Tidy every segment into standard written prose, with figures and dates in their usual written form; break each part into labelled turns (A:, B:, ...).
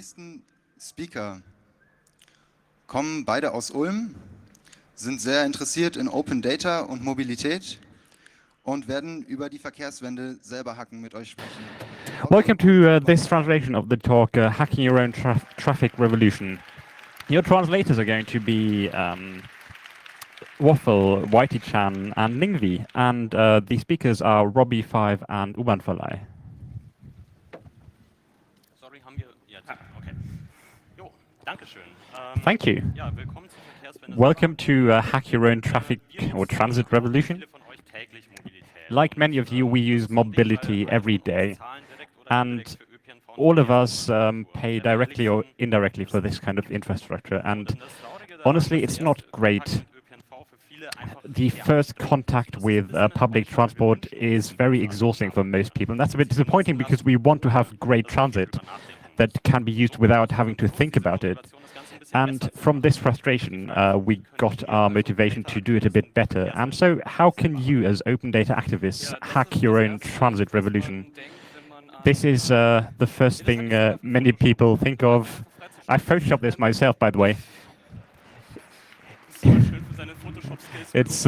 A: nächsten Speaker kommen beide aus Ulm, sind sehr interessiert in Open Data und Mobilität und werden über die Verkehrswende selber hacken mit euch sprechen.
B: Welcome to this translation of the talk, Hacking Your Own Traffic Revolution. Your translators are going to be Waffle, Whitey Chan, and Ningvi, and the speakers are Robbie5 and Uban Verlei.
C: Sorry, haben wir. Ja, okay. Jo, dankeschön.
B: Thank you.
C: Ja, willkommen zur Verkehrswende.
B: Welcome to Hack Your Own Traffic or Transit Revolution. Like many of you, we use mobility every day, and all of us pay directly or indirectly for this kind of infrastructure. And honestly, it's not great. The first contact with public transport is very exhausting for most people, and that's a bit disappointing because we want to have great transit that can be used without having to think about it. And from this frustration, we got our motivation to do it a bit better. And so how can you, as open data activists, hack your own transit revolution? This is the first thing many people think of. I photoshopped this myself, by the way. It's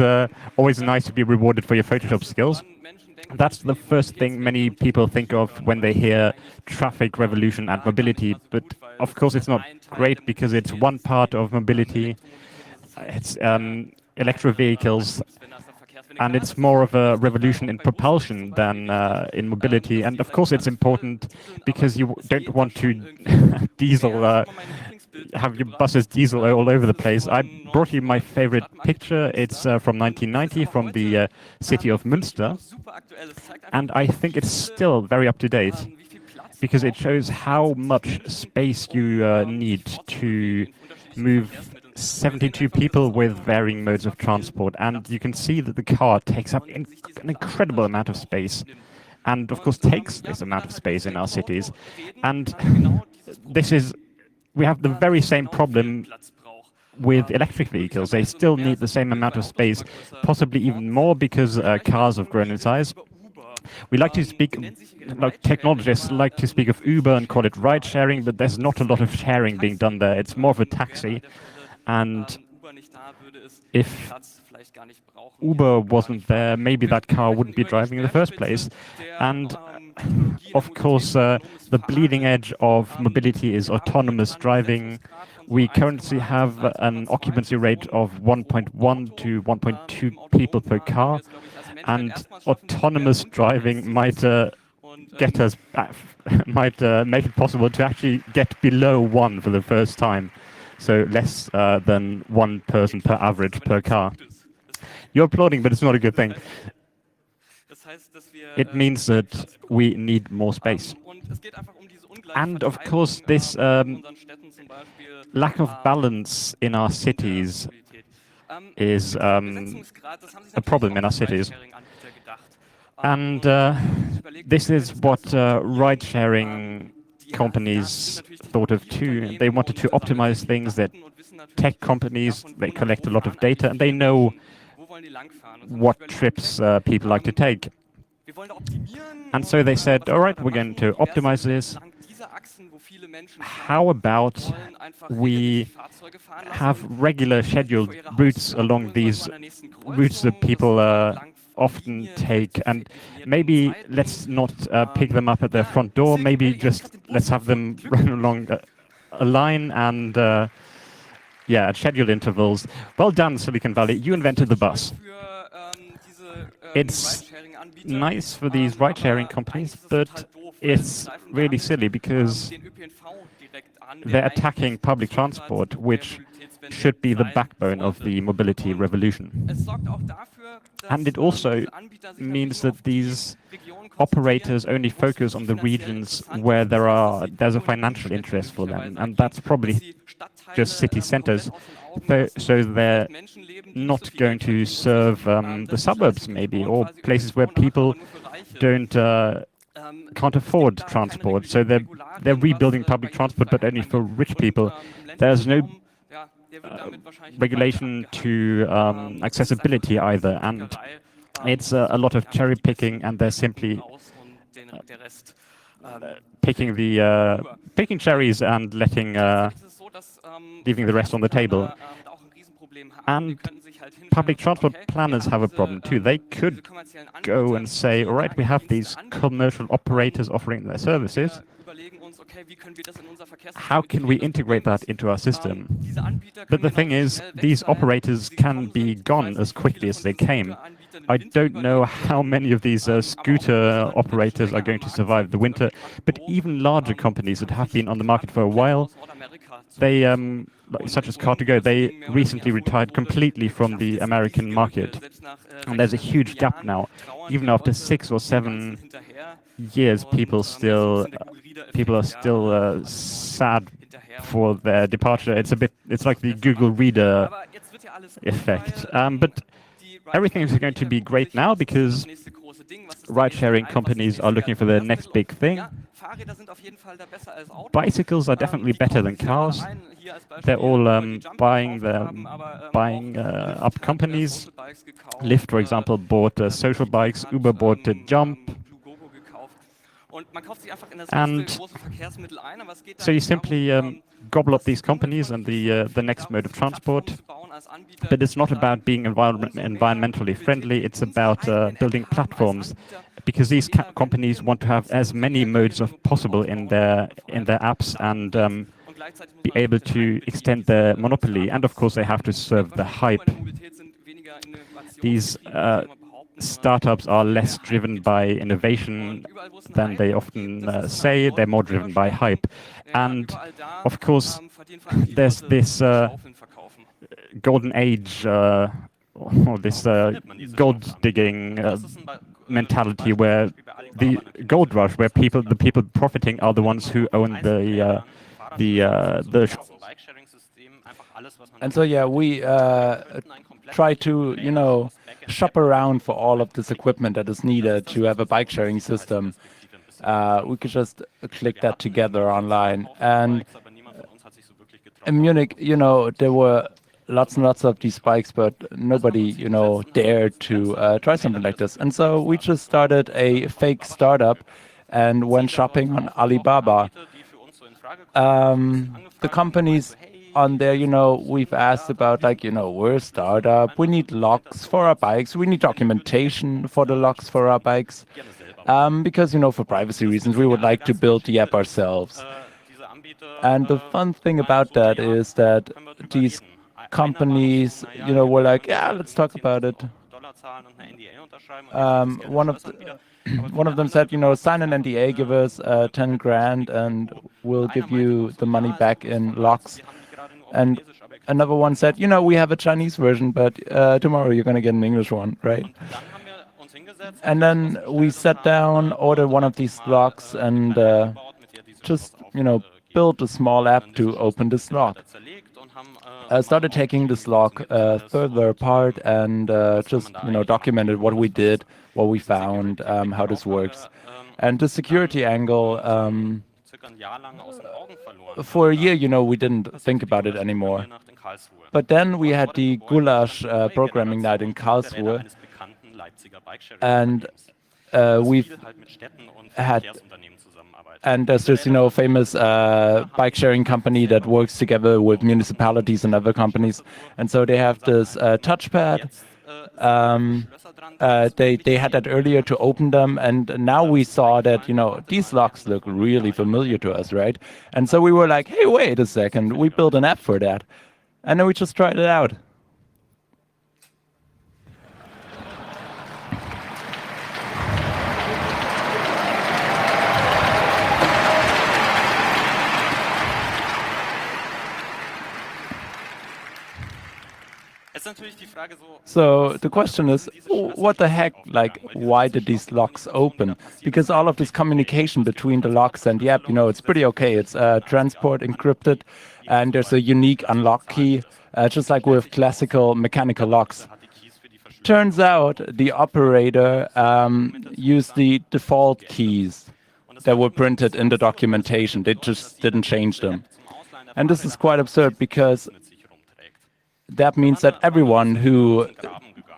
B: always nice to be rewarded for your Photoshop skills. That's the first thing many people think of when they hear traffic revolution and mobility. But of course, it's not great because it's one part of mobility. It's electric vehicles, and it's more of a revolution in propulsion than in mobility. And of course, it's important because you don't want to diesel have your buses diesel all over the place. I brought you my favorite picture. It's from 1990 from the city of Münster. And I think it's still very up to date because it shows how much space you need to move 72 people with varying modes of transport. And you can see that the car takes up an incredible amount of space and, of course, takes this amount of space in our cities. And we have the very same problem with electric vehicles. They still need the same amount of space, possibly even more because cars have grown in size. We like to speak, like technologists like to speak of Uber and call it ride sharing, but there's not a lot of sharing being done there. It's more of a taxi. And if Uber wasn't there, maybe that car wouldn't be driving in the first place. And of course, the bleeding edge of mobility is autonomous driving. We currently have an occupancy rate of 1.1 to 1.2 people per car, and autonomous driving might make it possible to actually get below 1 for the first time, so less than 1 person per average per car. You're applauding, but it's not a good thing. It means that we need more space. And of course, this lack of balance in our cities is a problem in our cities. And this is what ride-sharing companies thought of too. They wanted to optimize things. That tech companies, they collect a lot of data, and they know what trips people like to take. And so they said, all right, we're going to optimize this. How about we have regular scheduled routes along these routes that people often take, and maybe let's not pick them up at their front door, maybe just let's have them run along a line and at scheduled intervals. Well done, Silicon Valley, you invented the bus. It's nice for these ride-sharing companies, but it's really silly because they're attacking public transport, which should be the backbone of the mobility revolution. And it also means that these operators only focus on the regions where there's a financial interest for them, and that's probably just city centers. So they're not going to serve the suburbs, maybe, or places where people can't afford transport. So they're rebuilding public transport, but only for rich people. There's no regulation to accessibility either, and it's a lot of cherry picking, and they're simply picking cherries and leaving the rest on the table. And public transport planners have a problem too. They could go and say, all right, we have these commercial operators offering their services. How can we integrate that into our system? But the thing is, these operators can be gone as quickly as they came. I don't know how many of these scooter operators are going to survive the winter, but even larger companies that have been on the market for a while, they, such as Car2Go, they recently retired completely from the American market. And there's a huge gap now. Even after 6 or 7 years, people are still sad for their departure. It's like the Google Reader effect. But everything is going to be great now because ride-sharing companies are looking for the next big thing. Bicycles are definitely better than cars. They're all buying up companies. Lyft, for example, bought social bikes. Uber bought Jump. And so you simply gobble up these companies and the next mode of transport. But it's not about being environmentally friendly. It's about building platforms, because these companies want to have as many modes as possible in their apps and be able to extend their monopoly. And of course, they have to serve the hype. These startups are less driven by innovation than they often say. They're more driven by hype. And of course, there's this golden age or this gold digging mentality where the gold rush, where the people profiting are the ones who own the
D: and so yeah, we try to shop around for all of this equipment that is needed to have a bike sharing system. We could just click that together online. And in Munich, there were lots and lots of these bikes, but nobody, dared to try something like this. And so we just started a fake startup and went shopping on Alibaba. The companies on there, we've asked about, we're a startup, we need locks for our bikes, we need documentation for the locks for our bikes, because, for privacy reasons, we would like to build the app ourselves. And the fun thing about that is that these companies, were like, yeah, let's talk about it. One of them said, sign an NDA, give us 10 grand, and we'll give you the money back in locks. And another one said, we have a Chinese version, but tomorrow you're going to get an English one, right? And then we sat down, ordered one of these locks, and just, built a small app to open this lock. Started taking this lock further apart and just, documented what we did, what we found, how this works. And the security angle, for a year, we didn't think about it anymore. But then we had the Gulasch programming night in Karlsruhe, and we've had, and there's this, famous bike sharing company that works together with municipalities and other companies, and so they have this touchpad. They had that earlier to open them, and now we saw that, these locks look really familiar to us, right? And so we were like, hey, wait a second, we built an app for that. And then we just tried it out. So the question is, what the heck, why did these locks open? Because all of this communication between the locks and the app, it's pretty okay. It's transport encrypted, and there's a unique unlock key, just like with classical mechanical locks. Turns out the operator used the default keys that were printed in the documentation. They just didn't change them. And this is quite absurd, because that means that everyone who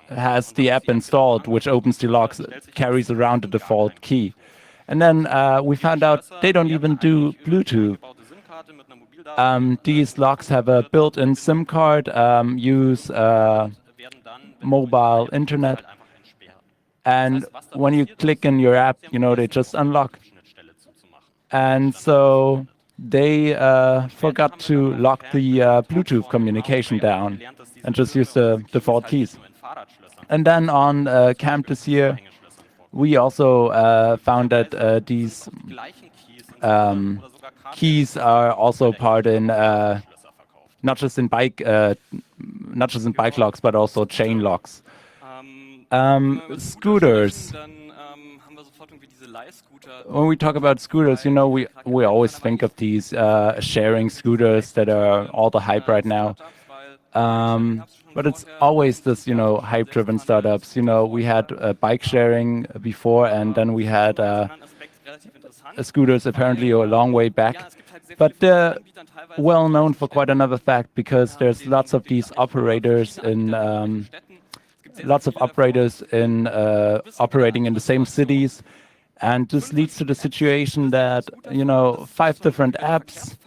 D: has the app installed, which opens the locks, carries around the default key. And then we found out they don't even do Bluetooth. These locks have a built-in SIM card, use mobile internet, and when you click in your app, they just unlock. And so they forgot to lock the Bluetooth communication down and just use the default keys. And then on camp this year, we also found that these keys are also part in not just in bike locks, but also chain locks. Scooters. When we talk about scooters, we always think of these sharing scooters that are all the hype right now. But it's always this, hype-driven startups. We had bike sharing before, and then we had scooters apparently a long way back. But they're well known for quite another fact, because there's lots of these operators in operating in the same cities. And this leads to the situation that, 5 different apps,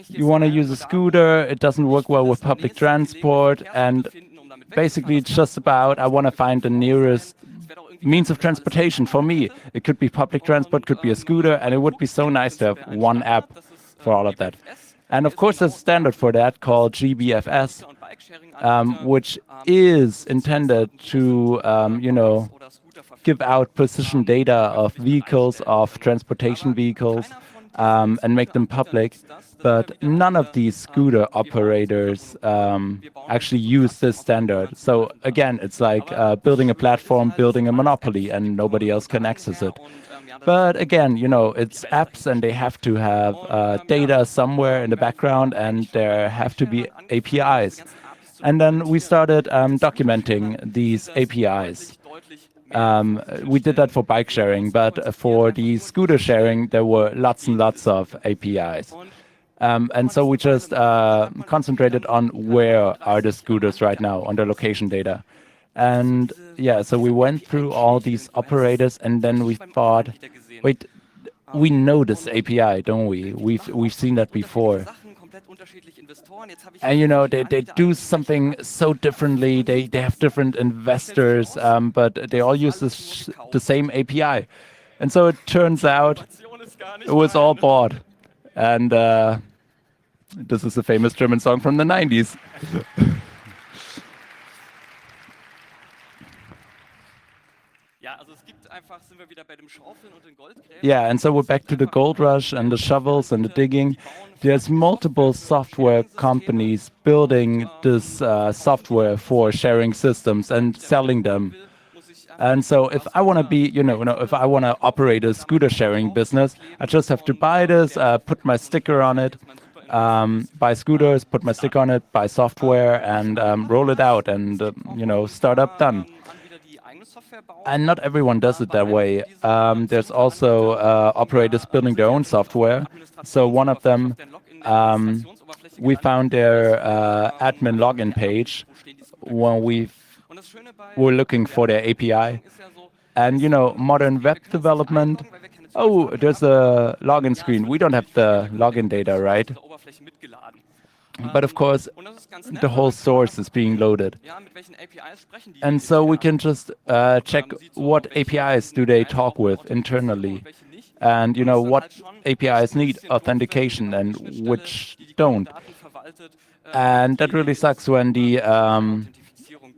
D: you want to use a scooter, it doesn't work well with public transport, and basically it's just about, I want to find the nearest means of transportation for me. It could be public transport, could be a scooter, and it would be so nice to have one app for all of that. And of course, there's a standard for that called GBFS, which is intended to, give out position data of vehicles, of transportation vehicles, and make them public. But none of these scooter operators actually use this standard. So again, it's like building a platform, building a monopoly, and nobody else can access it. But again, it's apps, and they have to have data somewhere in the background, and there have to be APIs. And then we started documenting these APIs. We did that for bike sharing, but for the scooter sharing, there were lots and lots of APIs. And so we just concentrated on where are the scooters right now on the location data. And yeah, so we went through all these operators, and then we thought, wait, we know this API, don't we? We've seen that before. And they do something so differently. They have different investors, but they all use the same API. And so it turns out it was all bought. And this is a famous German song from the 90s. Yeah, and so we're back to the gold rush and the shovels and the digging. There's multiple software companies building this software for sharing systems and selling them. And so if I want to be, if I want to operate a scooter sharing business, I just have to buy this, put my sticker on it, buy scooters, put my sticker on it, buy software, and roll it out, and, startup done. And not everyone does it that way. There's also operators building their own software. So one of them, we found their admin login page when we were looking for their API. And, modern web development, oh, there's a login screen. We don't have the login data, right? But of course, the whole source is being loaded. And so we can just check what APIs do they talk with internally, and what APIs need authentication and which don't. And that really sucks when the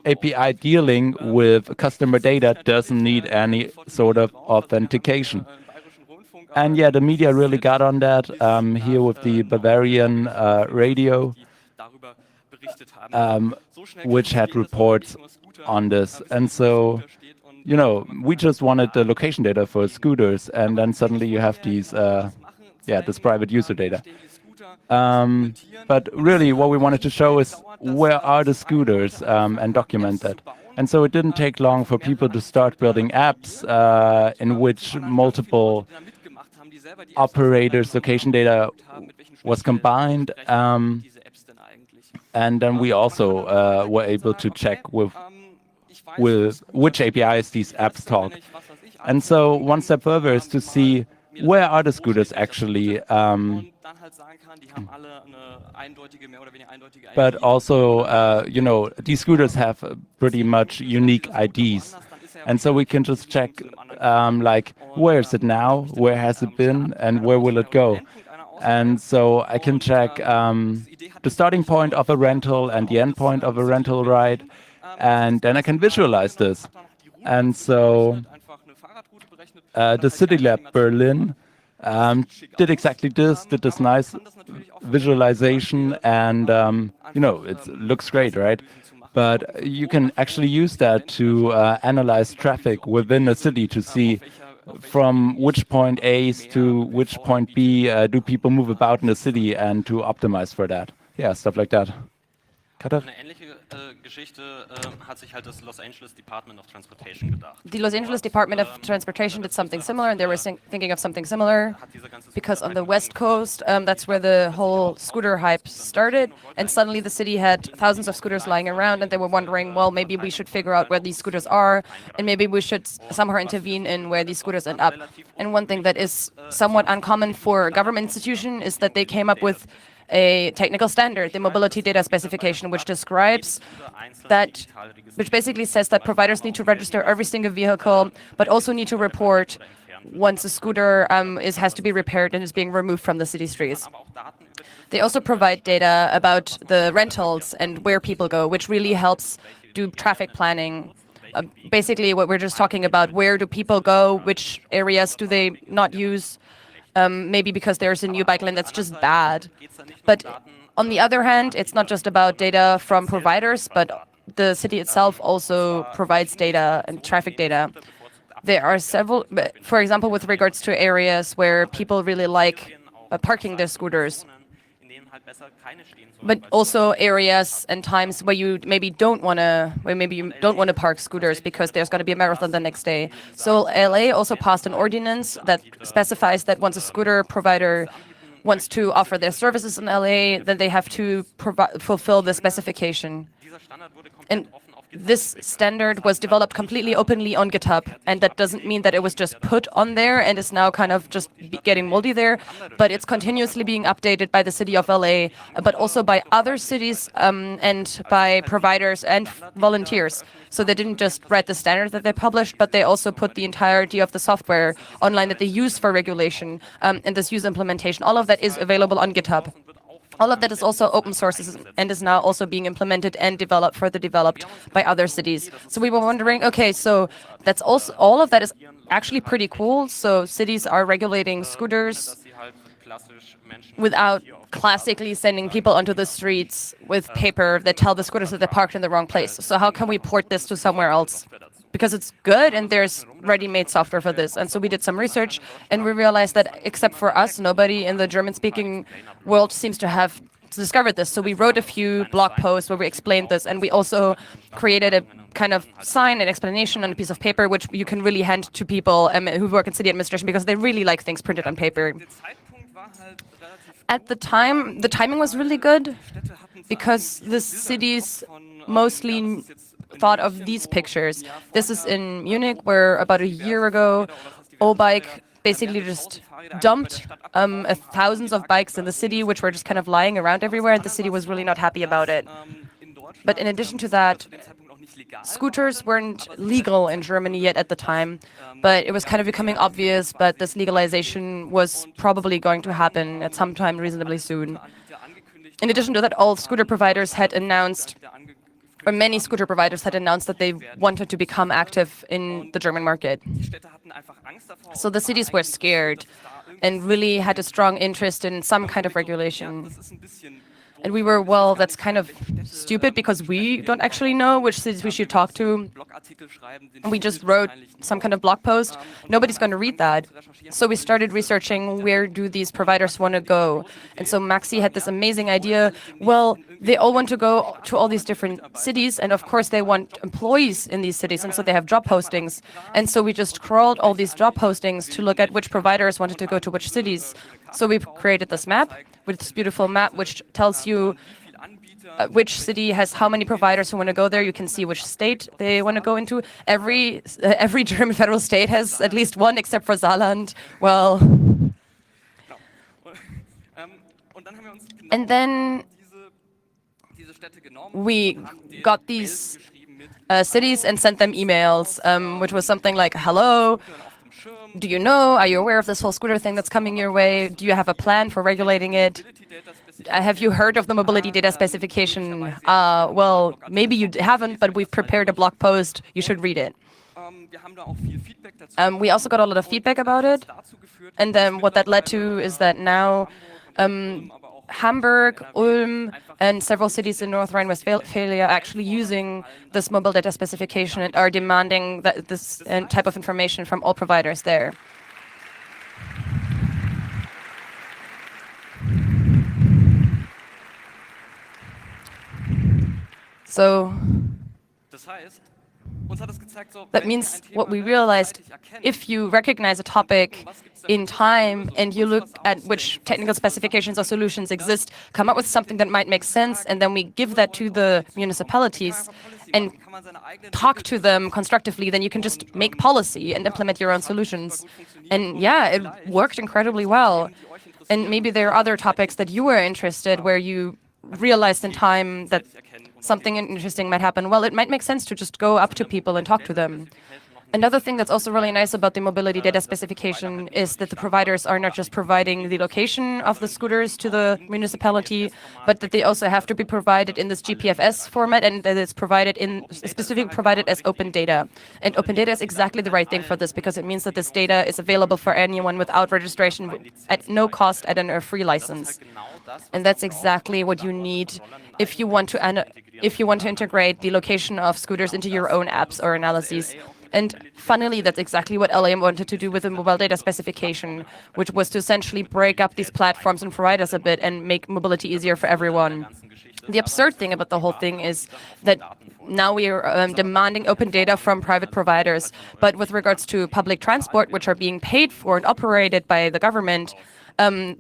D: API dealing with customer data doesn't need any sort of authentication. And yeah, the media really got on that here with the Bavarian radio, which had reports on this. And so, we just wanted the location data for scooters, and then suddenly you have these, this private user data. But really, what we wanted to show is where are the scooters and document that. And so it didn't take long for people to start building apps in which multiple operators' location data was combined. And then we also were able to check with with which APIs these apps talk. And so one step further is to see where are the scooters actually, but also, you know, these scooters have pretty much unique IDs. And so we can just check, like, where is it now, where has it been, and where will it go? And so I can check the starting point of a rental and the end point of a rental ride, and then I can visualize this. And so the City Lab Berlin did exactly this, did this nice visualization, and you know, it looks great, right? But you can actually use that to analyze traffic within a city to see from which point A to which point B do people move about in the city, and to optimize for that. Yeah, stuff like that. Katja?
C: Eine ähnliche Geschichte hat sich halt das Los Angeles Department of Transportation gedacht.
E: The Los Angeles Department of Transportation did something similar, and they were thinking of something similar because on the West Coast, that's where the whole scooter hype started, and suddenly the city had thousands of scooters lying around, and they were wondering, well, maybe we should figure out where these scooters are, and maybe we should somehow intervene in where these scooters end up. And one thing that is somewhat uncommon for a government institution is that they came up with a technical standard, the mobility data specification, which describes that, which basically says that providers need to register every single vehicle, but also need to report once a scooter has to be repaired and is being removed from the city streets. They also provide data about the rentals and where people go, which really helps do traffic planning. Basically, what we're just talking about, where do people go, which areas do they not use, maybe because there's a new bike lane that's just bad. But on the other hand, it's not just about data from providers, but the city itself also provides data and traffic data. There are several, for example, with regards to areas where people really like parking their scooters, but also areas and times where you maybe don't want to park scooters because there's going to be a marathon the next day. So LA also passed an ordinance that specifies that once a scooter provider wants to offer their services in LA, then they have to fulfill the specification. And this standard was developed completely openly on GitHub, and that doesn't mean that it was just put on there and is now kind of just getting moldy there, but it's continuously being updated by the city of LA, but also by other cities and by providers and volunteers. So they didn't just write the standard that they published, but they also put the entirety of the software online that they use for regulation and this user implementation. All of that is available on GitHub. All of that is also open source and is now also being implemented and further developed by other cities. So we were wondering, okay, so that's also, all of that is actually pretty cool. So cities are regulating scooters without classically sending people onto the streets with paper that tell the scooters that they're parked in the wrong place. So how can we port this to somewhere else? Because it's good and there's ready-made software for this. And so we did some research and we realized that except for us, nobody in the German-speaking world seems to have discovered this. So we wrote a few blog posts where we explained this, and we also created a kind of sign and explanation on a piece of paper, which you can really hand to people who work in city administration because they really like things printed on paper. At the time, the timing was really good because the cities mostly thought of these pictures. This is in Munich, where about a year ago, O-Bike basically just dumped thousands of bikes in the city, which were just kind of lying around everywhere, and the city was really not happy about it. But in addition to that, scooters weren't legal in Germany yet at the time, but it was kind of becoming obvious, but this legalization was probably going to happen at some time reasonably soon. In addition to that, all scooter providers had announced, or many scooter providers had announced that they wanted to become active in the German market. So the cities were scared and really had a strong interest in some kind of regulation. And we were, well, that's kind of stupid because we don't actually know which cities we should talk to. And we just wrote some kind of blog post. Nobody's going to read that. So we started researching where do these providers want to go. And so Maxi had this amazing idea. Well, they all want to go to all these different cities. And of course, they want employees in these cities. And so they have job postings. And so we just crawled all these job postings to look at which providers wanted to go to which cities. So we created this map, with this beautiful map, which tells you which city has how many providers who want to go there. You can see which state they want to go into. Every German federal state has at least one, except for Saarland. Well, and then we got these cities and sent them emails, which was something like, hello, do you know, are you aware of this whole scooter thing that's coming your way? Do you have a plan for regulating it? Have you heard of the mobility data specification? Well, maybe you haven't, but we've prepared a blog post. You should read it. We also got a lot of feedback about it. And then what that led to is that now Hamburg, Ulm, and several cities in North Rhine-Westphalia are actually using this mobile data specification and are demanding this type of information from all providers there. So that means what we realized, if you recognize a topic in time and you look at which technical specifications or solutions exist, come up with something that might make sense, and then we give that to the municipalities and talk to them constructively, then you can just make policy and implement your own solutions. And yeah, it worked incredibly well. And maybe there are other topics that you were interested where you realized in time that something interesting might happen. Well, it might make sense to just go up to people and talk to them. Another thing that's also really nice about the mobility data specification is that the providers are not just providing the location of the scooters to the municipality, but that they also have to be provided in this GPFS format, and that it's specifically provided as open data. And open data is exactly the right thing for this, because it means that this data is available for anyone without registration, at no cost, at a free license. And that's exactly what you need if you want to integrate the location of scooters into your own apps or analyses. And funnily, that's exactly what LAM wanted to do with the mobile data specification, which was to essentially break up these platforms and providers a bit and make mobility easier for everyone. The absurd thing about the whole thing is that now we are demanding open data from private providers, but with regards to public transport, which are being paid for and operated by the government,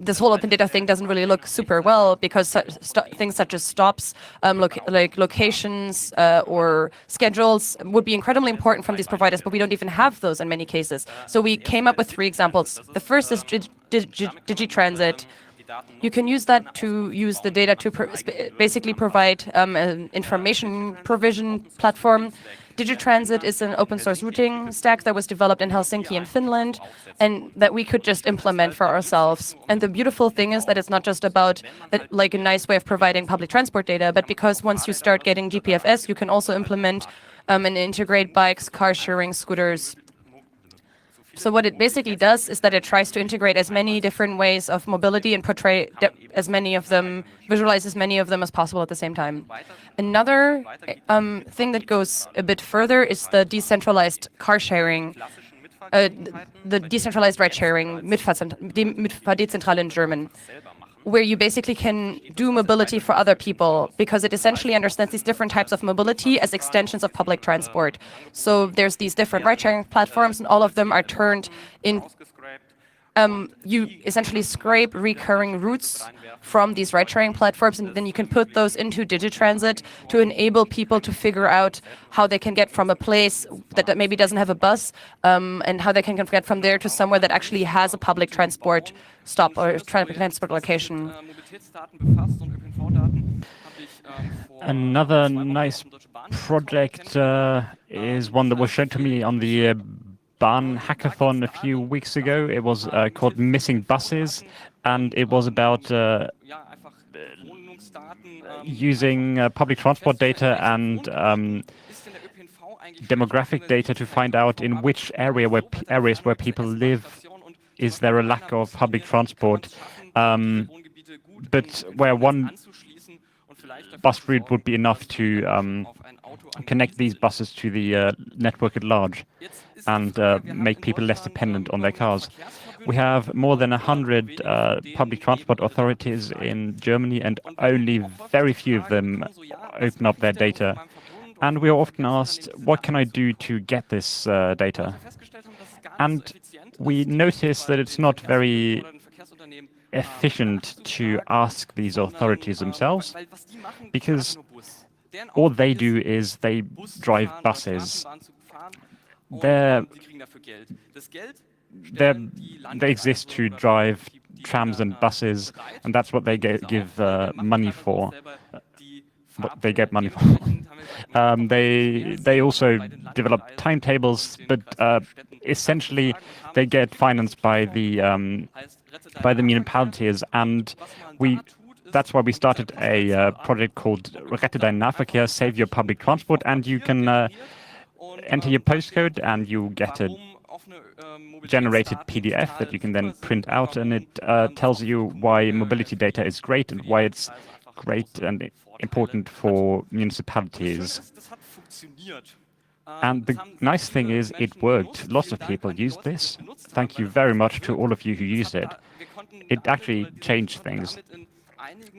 E: this whole open data thing doesn't really look super well, because things such as stops, like locations or schedules would be incredibly important from these providers, but we don't even have those in many cases. So we came up with 3 examples. The first is DigiTransit. You can use that to use the data to basically provide an information provision platform. DigiTransit is an open source routing stack that was developed in Helsinki in Finland, and that we could just implement for ourselves. And the beautiful thing is that it's not just about like a nice way of providing public transport data, but because once you start getting GPFS, you can also implement and integrate bikes, car sharing, scooters. So what it basically does is that it tries to integrate as many different ways of mobility and portray as many of them, visualize as many of them as possible at the same time. Another thing that goes a bit further is the decentralized car sharing, the decentralized ride sharing, Mitfahrdezentrale in German, where you basically can do mobility for other people, because it essentially understands these different types of mobility as extensions of public transport. So there's these different ride-sharing platforms, and all of them are turned in. You essentially scrape recurring routes from these ride-sharing platforms, and then you can put those into DigiTransit to enable people to figure out how they can get from a place that maybe doesn't have a bus, and how they can get from there to somewhere that actually has a public transport stop or transport location.
B: Another nice project is one that was shown to me on the Bahn hackathon a few weeks ago. It was called Missing Buses, and it was about using public transport data and demographic data to find out in which areas where people live is there a lack of public transport, but where one bus route would be enough to connect these buses to the network at large and make people less dependent on their cars. We have more than 100 public transport authorities in Germany, and only very few of them open up their data. And we are often asked, what can I do to get this data? And we notice that it's not very efficient to ask these authorities themselves, because all they do is they drive buses. They exist to drive trams and buses, and that's what they give money for. What they get money for. They also develop timetables, but essentially they get financed by the municipalities, and that's why we started a project called Rette deinen Nahverkehr, Save Your Public Transport, and you can enter your postcode and you get a generated PDF that you can then print out, and it tells you why mobility data is great and why it's great and important for municipalities. And the nice thing is it worked. Lots of people used this. Thank you very much to all of you who used it. It actually changed things.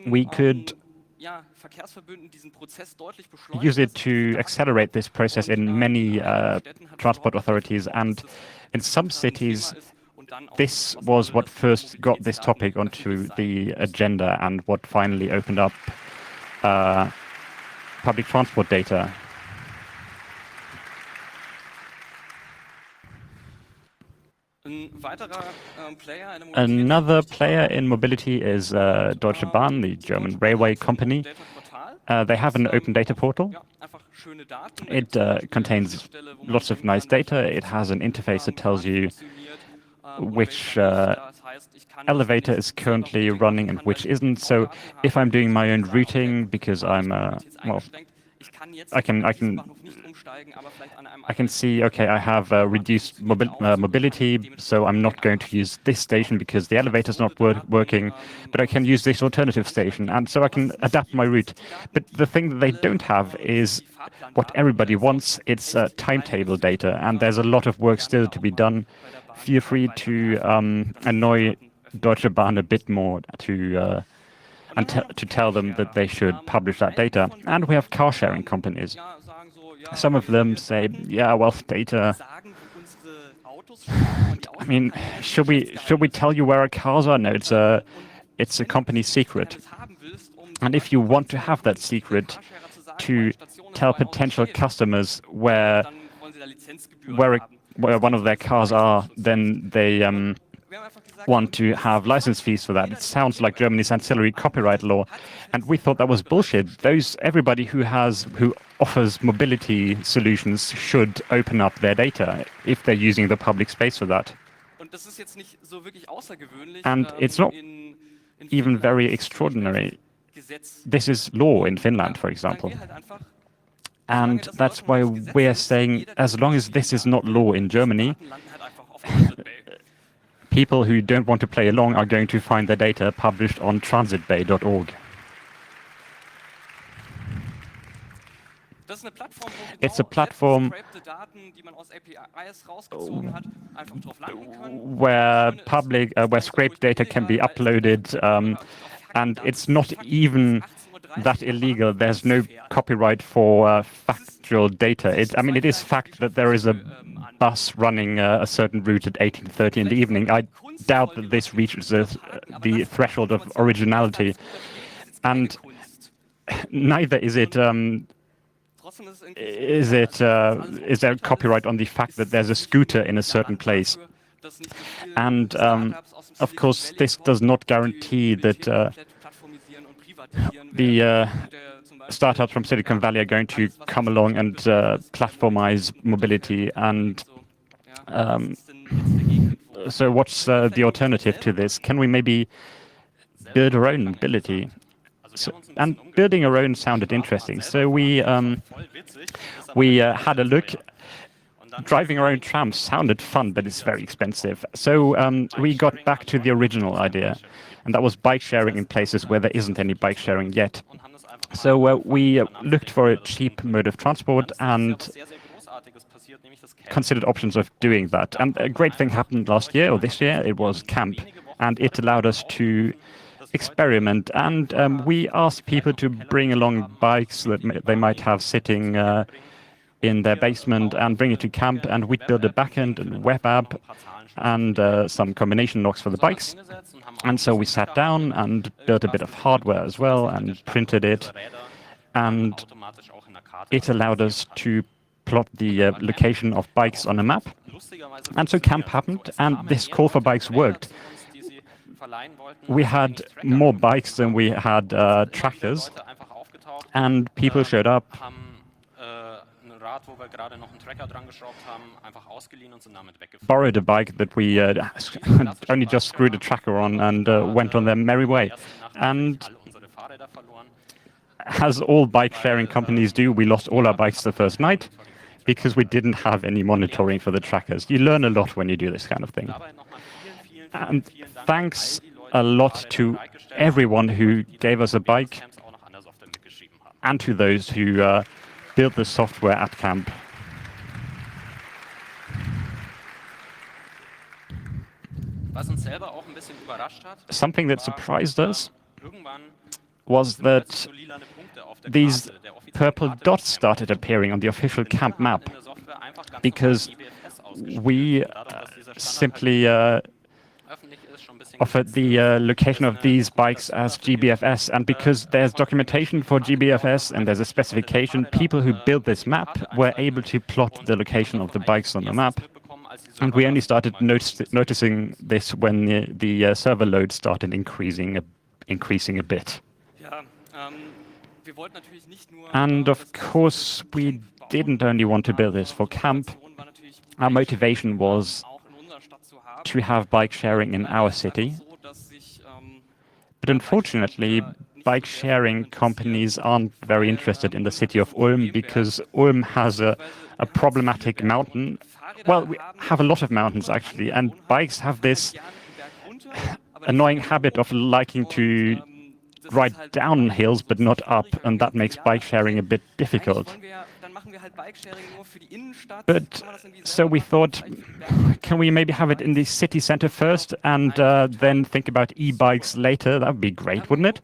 B: We could use it to accelerate this process in many transport authorities, and in some cities this was what first got this topic onto the agenda and what finally opened up public transport data. Another player in mobility is Deutsche Bahn, the German railway company. They have an open data portal. It contains lots of nice data. It has an interface that tells you which elevator is currently running and which isn't. So if I'm doing my own routing because I'm well, I can see, okay, I have reduced mobility, so I'm not going to use this station because the elevator's not working, but I can use this alternative station, and so I can adapt my route. But the thing that they don't have is what everybody wants. It's timetable data, and there's a lot of work still to be done. Feel free to annoy Deutsche Bahn a bit more to tell them that they should publish that data. And we have car sharing companies. Some of them say, yeah, well, data. I mean, should we tell you where our cars are? No, it's a company secret. And if you want to have that secret to tell potential customers where one of their cars are, then they want to have license fees for that. It sounds like Germany's ancillary copyright law, and we thought that was bullshit. Everybody who offers mobility solutions should open up their data if they're using the public space for that. And it's not even very extraordinary. This is law in Finland, for example. And that's why we're saying, as long as this is not law in Germany, people who don't want to play along are going to find their data published on transitbay.org. It's a platform where scraped data can be uploaded, and it's not even that illegal. There's no copyright for factual data. It is fact that there is a bus running a certain route at 18:30 in the evening. I doubt that this reaches the threshold of originality, and neither is it. Is there copyright on the fact that there's a scooter in a certain place? And of course, this does not guarantee that the startups from Silicon Valley are going to come along and platformize mobility. And so what's the alternative to this? Can we maybe build our own mobility? And building our own sounded interesting. So we had a look. Driving our own trams sounded fun, but it's very expensive. So we got back to the original idea, and that was bike sharing in places where there isn't any bike sharing yet. So we looked for a cheap mode of transport and considered options of doing that. And a great thing happened last year, or this year. It was Camp, and it allowed us to experiment. And we asked people to bring along bikes that they might have sitting in their basement and bring it to camp, and we'd build a backend and web app and some combination locks for the bikes. And so we sat down and built a bit of hardware as well and printed it, and it allowed us to plot the location of bikes on a map. And so camp happened, and this call for bikes worked. We had more bikes than we had trackers, and people showed up, borrowed a bike that we only just screwed a tracker on, and went on their merry way. And as all bike sharing companies do, we lost all our bikes the first night because we didn't have any monitoring for the trackers. You learn a lot when you do this kind of thing. And thanks a lot to everyone who gave us a bike and to those who built the software at camp. Something that surprised us was that these purple dots started appearing on the official camp map, because we simply offered the location of these bikes as GBFS, and because there's documentation for GBFS and there's a specification, people who built this map were able to plot the location of the bikes on the map. And we only started noticing this when the server load started increasing a bit. And of course, we didn't only want to build this for camp. Our motivation was to have bike sharing in our city. But unfortunately, bike sharing companies aren't very interested in the city of Ulm, because Ulm has a problematic mountain. Well, we have a lot of mountains actually, and bikes have this annoying habit of liking to ride down hills but not up, and that makes bike sharing a bit difficult. But so we thought, can we maybe have it in the city center first and then think about e-bikes later? That would be great, wouldn't it?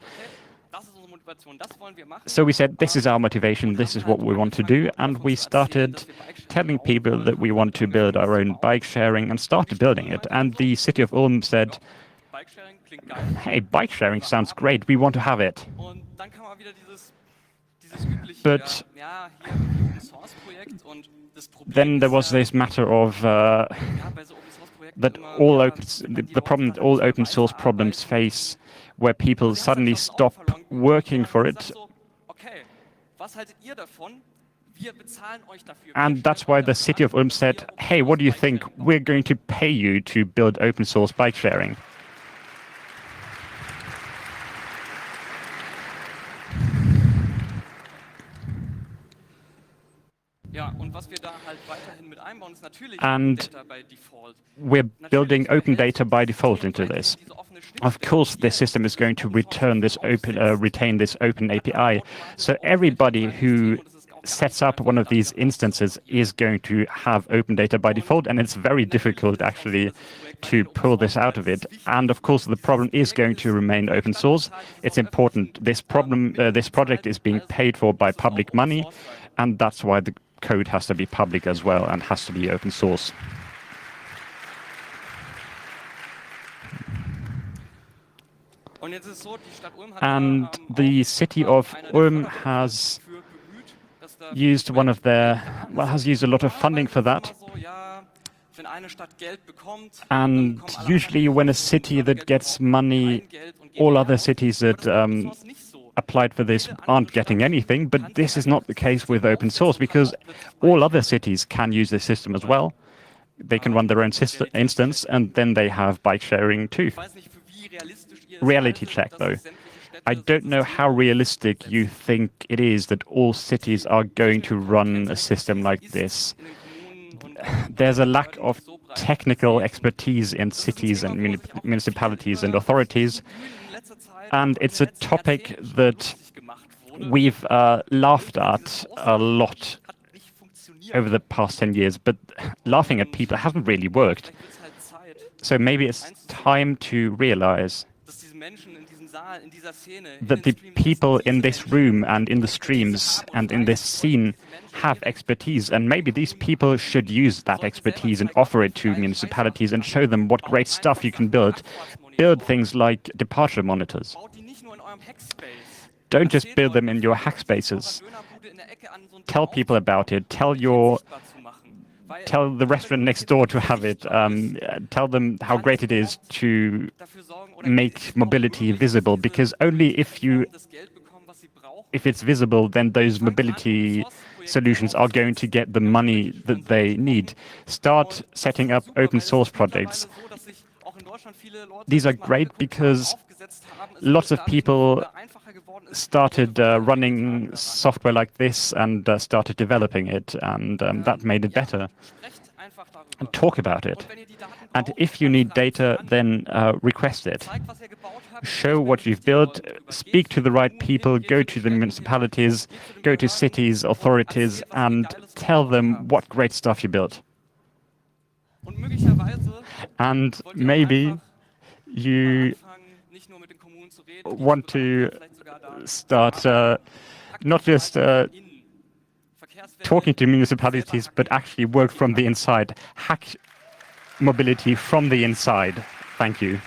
B: So we said, this is our motivation, this is what we want to do, and we started telling people that we want to build our own bike sharing and started building it. And the city of Ulm said, hey, bike sharing sounds great, we want to have it. But then there was this matter of that the problem that all open source problems face, where people suddenly stop working for it. And that's why the city of Ulm said, hey, what do you think? We're going to pay you to build open source bike sharing. And we're building open data by default into this. Of course, this system is going to retain this open API. So everybody who sets up one of these instances is going to have open data by default, and it's very difficult actually to pull this out of it. And of course, the problem is going to remain open source. It's important. This project is being paid for by public money, and that's why the code has to be public as well and has to be open source. And the city of Ulm has used a lot of funding for that. And usually when a city that gets money, all other cities that applied for this aren't getting anything, but this is not the case with open source, because all other cities can use this system as well. They can run their own instance, and then they have bike sharing too. Reality check though. I don't know how realistic you think it is that all cities are going to run a system like this. There's a lack of technical expertise in cities and municipalities and authorities. And it's a topic that we've laughed at a lot over the past 10 years, but laughing at people hasn't really worked. So maybe it's time to realize that the people in this room and in the streams and in this scene have expertise, and maybe these people should use that expertise and offer it to municipalities and show them what great stuff you can build. Build things like departure monitors. Don't just build them in your hack spaces. Tell people about it. Tell the restaurant next door to have it. Tell them how great it is to make mobility visible, because only if it's visible, then those mobility solutions are going to get the money that they need. Start setting up open source projects. These are great because lots of people started running software like this and started developing it, and that made it better. And talk about it. And if you need data, then request it. Show what you've built, speak to the right people, go to the municipalities, go to cities, authorities, and tell them what great stuff you built. And maybe you want to start not just talking to municipalities, but actually work from the inside. Hack mobility from the inside. Thank you.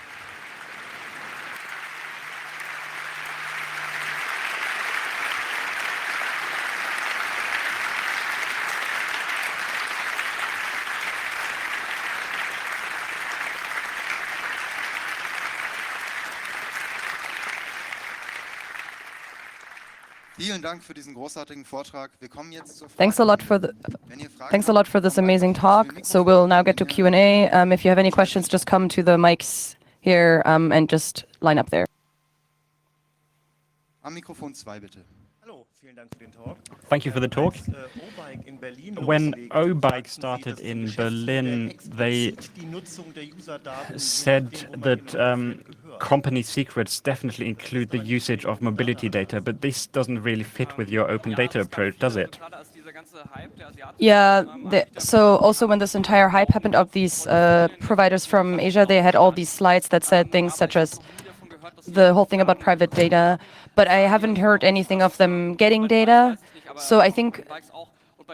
A: Vielen Dank für diesen großartigen Vortrag. Wir kommen jetzt zur Frage.
E: Thanks a lot for this amazing talk. So we'll now get to Q&A. If you have any questions, just come to the mics here and just line up there.
A: Am Mikrofon 2 bitte.
B: Thank you for the talk. When O-Bike started in Berlin, they said that company secrets definitely include the usage of mobility data, but this doesn't really fit with your open data approach, does it?
E: Yeah, so also when this entire hype happened of these providers from Asia, they had all these slides that said things such as the whole thing about private data, but I haven't heard anything of them getting data. So I think,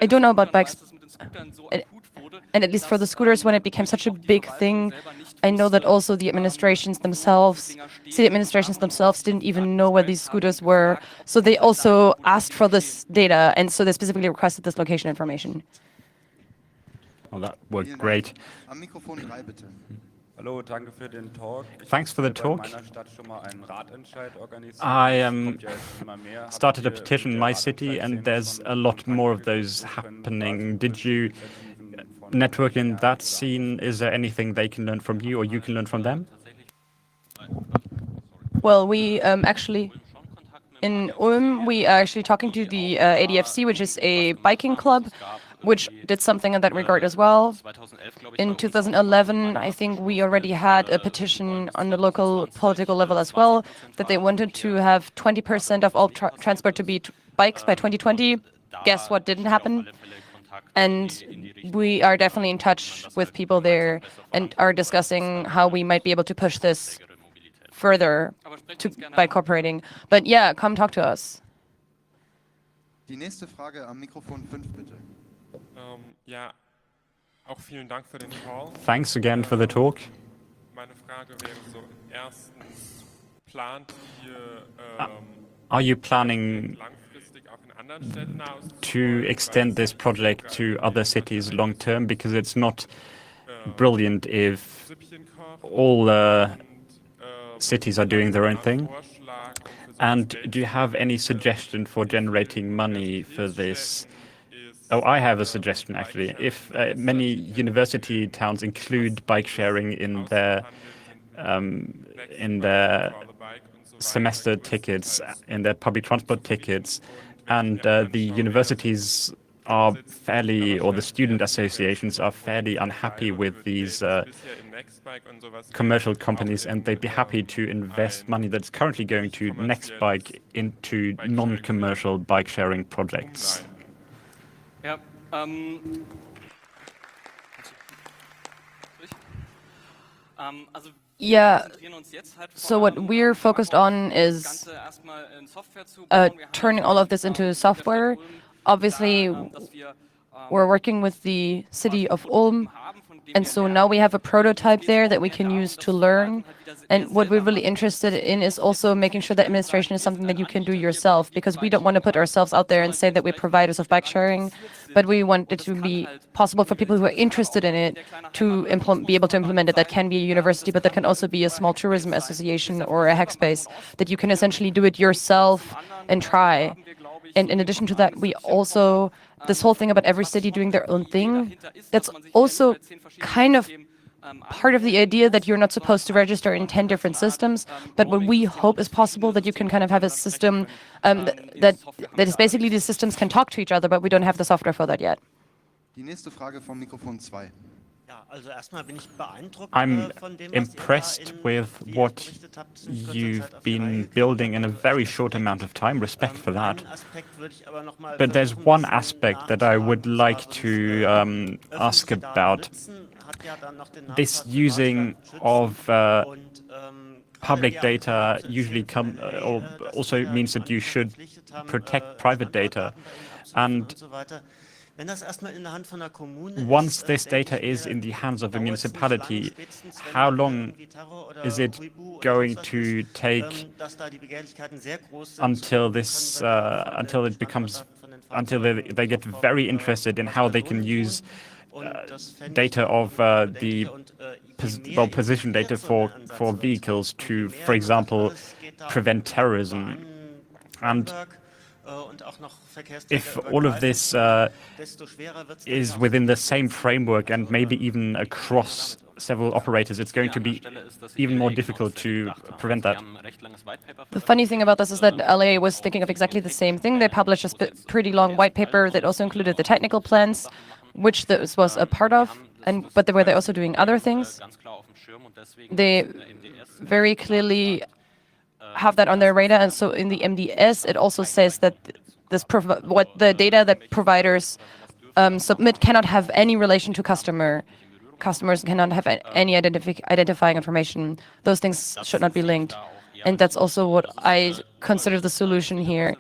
E: I don't know about bikes, and at least for the scooters, when it became such a big thing, I know that also the administrations themselves, city administrations themselves didn't even know where these scooters were. So they also asked for this data, and so they specifically requested this location information.
B: Well, that worked great.
A: Am Mikrofon 3 bitte.
B: Thanks for the talk. I started a petition in my city, and there's a lot more of those happening. Did you network in that scene? Is there anything they can learn from you or you can learn from them?
E: Well, we actually, in Ulm, we are actually talking to the ADFC, which is a biking club, which did something in that regard as well. In 2011, I think we already had a petition on the local political level as well, that they wanted to have 20% of all transport to be bikes by 2020. Guess what didn't happen? And we are definitely in touch with people there and are discussing how we might be able to push this further by cooperating. But yeah, come talk to us.
A: Die nächste Frage am Mikrofon 5 bitte.
F: Ja, auch vielen Dank für den Call.
B: Thanks again for the talk.
F: Meine Frage wäre so, erstens, plant ihr
B: Are you planning
F: langfristig auch in anderen Städten
B: to extend this project to other cities long term? Because it's not brilliant if all cities are doing their own thing. And do you have any suggestion for generating money for this? Oh, I have a suggestion actually. If many university towns include bike sharing in their semester tickets, in their public transport tickets, and the universities are fairly, or the student associations are fairly unhappy with these commercial companies, and they'd be happy to invest money that's currently going to Nextbike into non-commercial bike sharing projects.
E: Yeah, so what we're focused on is turning all of this into software. Obviously, we're working with the city of Ulm, and so now we have a prototype there that we can use to learn. And what we're really interested in is also making sure that administration is something that you can do yourself, because we don't want to put ourselves out there and say that we're providers of bike sharing, but we want it to be possible for people who are interested in it to be able to implement it. That can be a university, but that can also be a small tourism association or a hack space, that you can essentially do it yourself and try. And in addition to that, we also, this whole thing about every city doing their own thing, that's also kind of part of the idea that you're not supposed to register in 10 different systems, but what we hope is possible, that you can kind of have a system that is basically these systems can talk to each other, but we don't have the software for that yet.
A: Die nächste Frage vom Mikrofon 2.
B: I'm impressed with what you've been building in a very short amount of time. Respect for that. But there's one aspect that I would like to ask about. This using of public data usually also means that you should protect private data. And once this data is in the hands of a municipality, how long is it going to take until they get very interested in how they can use data of the position data for vehicles to, for example, prevent terrorism? And if all of this is within the same framework and maybe even across several operators, it's going to be even more difficult to prevent that.
E: The funny thing about this is that LA was thinking of exactly the same thing. They published a pretty long white paper that also included the technical plans, which this was a part of, but they also doing other things. They very clearly have that on their radar, and so in the MDS it also says that what the data that providers submit cannot have any relation to customer. Customers cannot have any identifying information. Those things should not be linked, and that's also what I consider the solution here.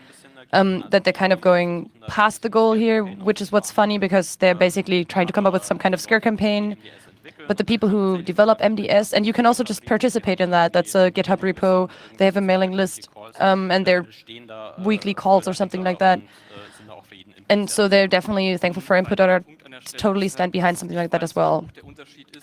E: That they're kind of going past the goal here, which is what's funny, because they're basically trying to come up with some kind of scare campaign. But the people who develop MDS, and you can also just participate in that, that's a GitHub repo, they have a mailing list, and their weekly calls or something like that. And so they're definitely thankful for input, or totally stand behind something like that as well.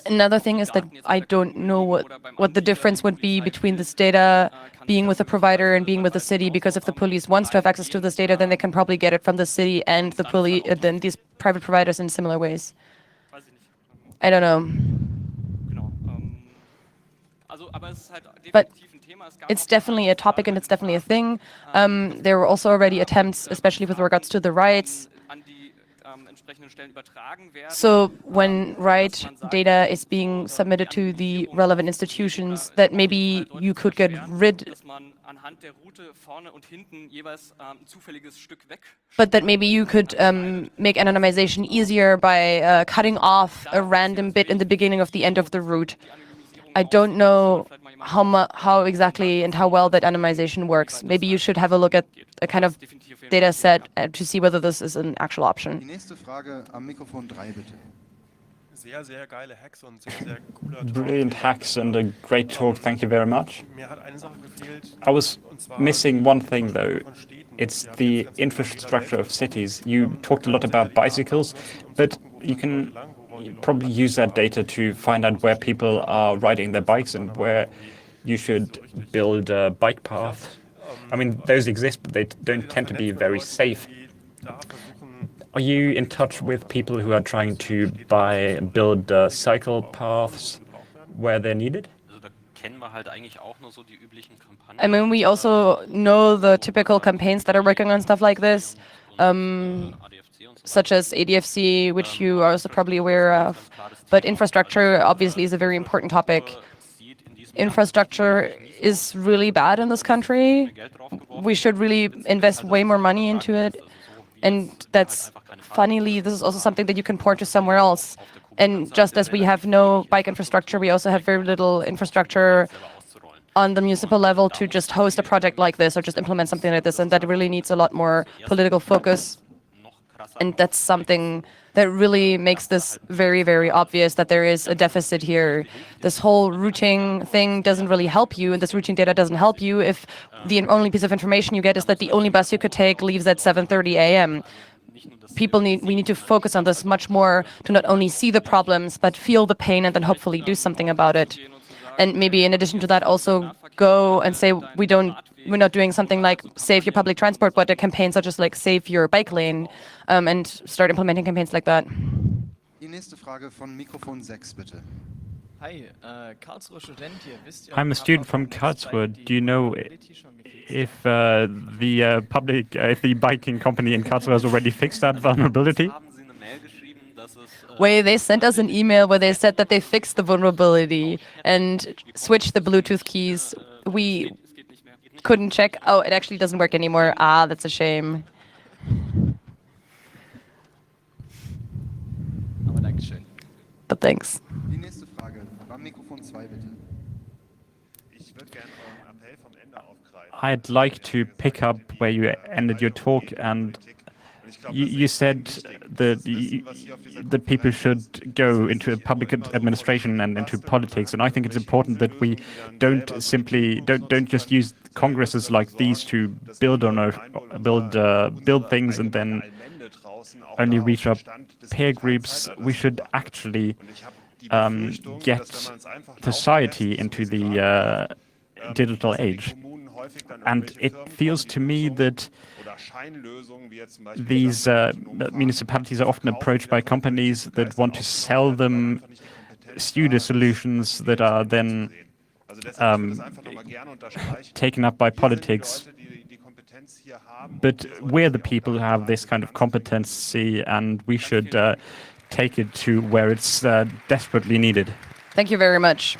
E: Another thing is that I don't know what the difference would be between this data being with a provider and being with the city, because if the police wants to have access to this data, then they can probably get it from the city and the police, then these private providers in similar ways. I don't know. But it's definitely a topic and it's definitely a thing. There were also already attempts, especially with regards to the rights. So when right data is being submitted to the relevant institutions, that maybe you could get rid, but that maybe you could make anonymization easier by cutting off a random bit in the beginning of the end of the route. I don't know how exactly and how well that anonymization works. Maybe you should have a look at a kind of data set to see whether this is an actual option.
A: Die nächste Frage am Mikrofon 3, bitte.
B: Brilliant hacks and a great talk. Thank you very much. I was missing one thing, though. It's the infrastructure of cities. You talked a lot about bicycles, but you can probably use that data to find out where people are riding their bikes and where you should build bike paths. I mean, those exist, but they don't tend to be very safe. Are you in touch with people who are trying to build cycle paths where they're needed?
E: I mean, we also know the typical campaigns that are working on stuff like this, such as ADFC, which you are also probably aware of. But infrastructure obviously is a very important topic. Infrastructure is really bad in this country. We should really invest way more money into it. And that's, funnily, this is also something that you can point to somewhere else. And just as we have no bike infrastructure, we also have very little infrastructure on the municipal level to just host a project like this or just implement something like this. And that really needs a lot more political focus. And that's something that really makes this very, very obvious that there is a deficit here. This whole routing thing doesn't really help you, and this routing data doesn't help you if the only piece of information you get is that the only bus you could take leaves at 7:30 a.m. We need to focus on this much more to not only see the problems, but feel the pain and then hopefully do something about it. And maybe in addition to that, also go and say we're not doing something like save your public transport, but a campaign such as like save your bike lane, and start implementing campaigns like that.
A: Die nächste Frage von Mikrofon 6, bitte.
G: Hi, Karlsruher Student hier. Wisst ihr,
B: I'm a student from Karlsruhe. Do you know if the biking company in Karlsruhe has already fixed that vulnerability?
E: Well, they sent us an email where they said that they fixed the vulnerability and switched the Bluetooth keys. We couldn't check. Oh, it actually doesn't work anymore. Ah, that's a shame.
G: Aber Dankeschön.
E: But thanks.
A: Die nächste Frage beim Mikrofon 2, bitte.
B: I'd like to pick up where you ended your talk, and you said that people should go into public administration and into politics, and I think it's important that we don't just use congresses like these to build things and then only reach our peer groups. We should actually get society into the digital age. And it feels to me that these municipalities are often approached by companies that want to sell them pseudo solutions that are then taken up by politics. But we're the people who have this kind of competency, and we should take it to where it's desperately needed.
E: Thank you very much.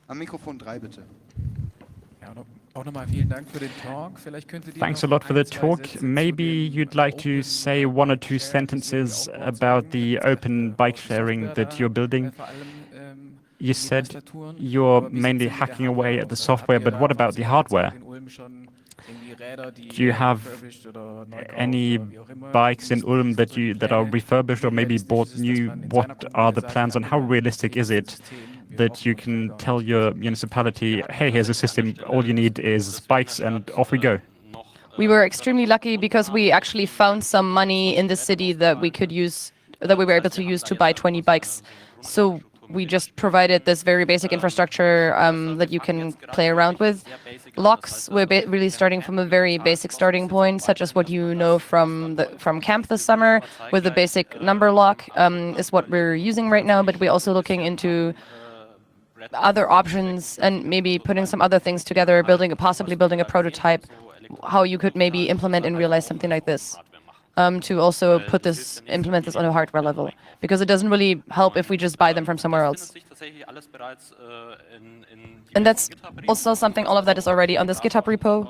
A: Am Mikrofon 3, bitte.
B: Thanks a lot for the talk. Maybe you'd like to say one or two sentences about the open bike sharing that you're building. You said you're mainly hacking away at the software, but what about the hardware? Do you have any bikes in Ulm that are refurbished or maybe bought new? What are the plans, and how realistic is it that you can tell your municipality, hey, here's a system, all you need is bikes and off we go?
E: We were extremely lucky because we actually found some money in the city that we could use, that we were able to use to buy 20 bikes. So we just provided this very basic infrastructure that you can play around with. Locks, we're really starting from a very basic starting point, such as what you know from camp this summer, with the basic number lock is what we're using right now, but we're also looking into other options and maybe putting some other things together, possibly building a prototype, how you could maybe implement and realize something like this. To also implement this on a hardware level, because it doesn't really help if we just buy them from somewhere else. And that's also something, all of that is already on this GitHub repo.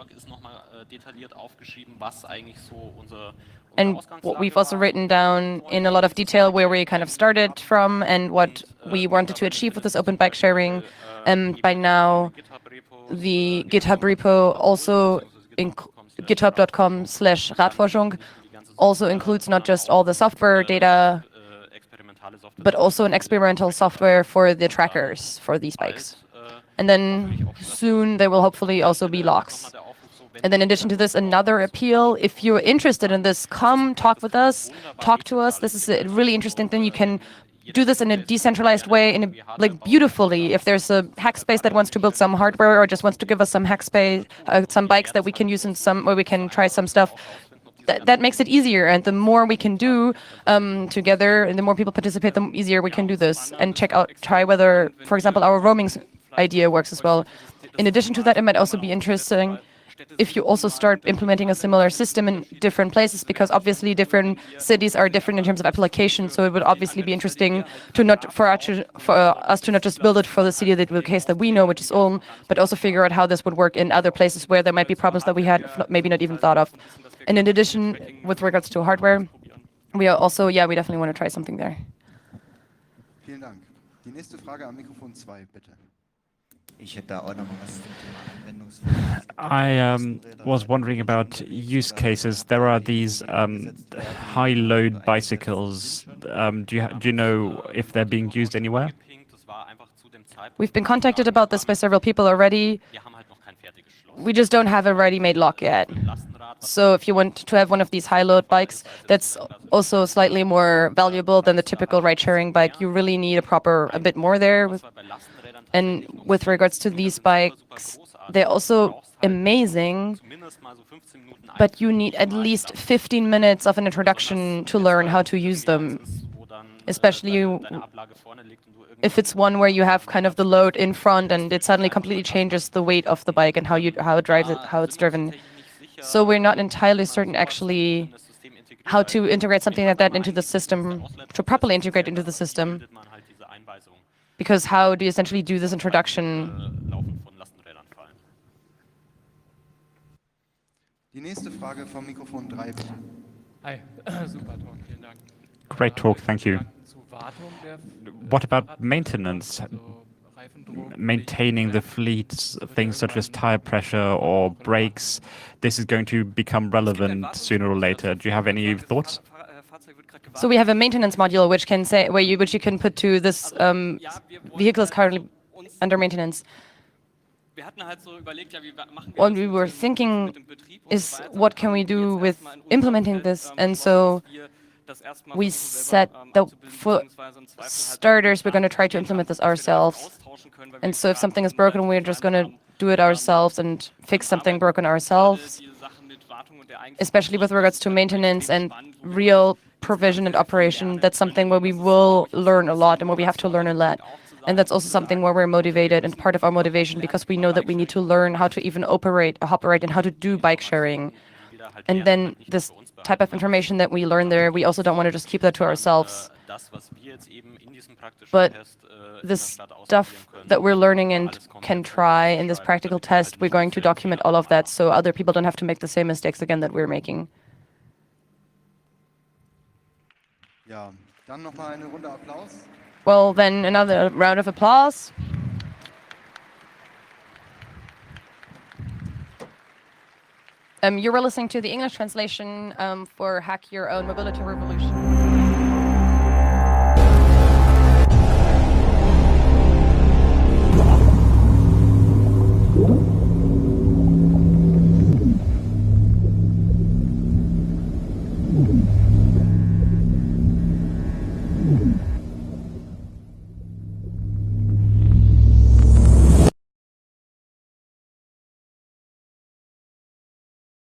E: And what we've also written down in a lot of detail where we kind of started from and what we wanted to achieve with this open bike sharing. And by now, the GitHub repo also github.com/Radforschung also includes not just all the software data, but also an experimental software for the trackers for these bikes. And then soon there will hopefully also be locks. And then in addition to this, another appeal, if you're interested in this, come talk with us, talk to us. This is a really interesting thing. You can do this in a decentralized way, beautifully. If there's a hack space that wants to build some hardware or just wants to give us some hack space, some bikes that we can use where we can try some stuff, that makes it easier. And the more we can do together and the more people participate, the easier we can do this and try whether, for example, our roaming idea works as well. In addition to that, it might also be interesting if you also start implementing a similar system in different places, because obviously different cities are different in terms of application. So it would obviously be interesting for us to not just build it for the city that we know, which is Ulm, but also figure out how this would work in other places where there might be problems that we had maybe not even thought of. And in addition, with regards to hardware, we are also, we definitely want to try something there.
A: Vielen Dank. Die nächste Frage am Mikrofon 2, bitte.
B: I was wondering about use cases. There are these high-load bicycles. Do you know if they're being used anywhere?
E: We've been contacted about this by several people already. We just don't have a ready-made lock yet. So if you want to have one of these high-load bikes, that's also slightly more valuable than the typical ride-sharing bike. You really need a bit more there. And with regards to these bikes, they're also amazing, but you need at least 15 minutes of an introduction to learn how to use them, especially if it's one where you have kind of the load in front and it suddenly completely changes the weight of the bike and how it's driven. So we're not entirely certain actually how to integrate something like that into the system, to properly integrate into the system. Because how do you essentially do this introduction?
A: Die nächste Frage vom Mikrofon 3, bitte.
F: Hi, super Talk, vielen Dank.
B: Great talk, thank you. What about maintenance? Maintaining the fleets, things such as tire pressure or brakes, this is going to become relevant sooner or later. Do you have any thoughts?
E: So we have a maintenance module which you can put to this vehicle is currently under maintenance. What we were thinking is what can we do with implementing this, and so we said that for starters we're going to try to implement this ourselves. And so if something is broken, we're just going to do it ourselves and fix something broken ourselves, especially with regards to maintenance and real provision and operation. That's something where we will learn a lot and where we have to learn a lot. And that's also something where we're motivated, and part of our motivation, because we know that we need to learn how to even operate and how to do bike sharing. And then this type of information that we learn there, we also don't want to just keep that to ourselves. But this stuff that we're learning and can try in this practical test, we're going to document all of that so other people don't have to make the same mistakes again that we're making.
A: Ja, dann noch mal eine Runde Applaus.
E: Well, then another round of applause. You were listening to the English translation for Hack Your Own Mobility Revolution.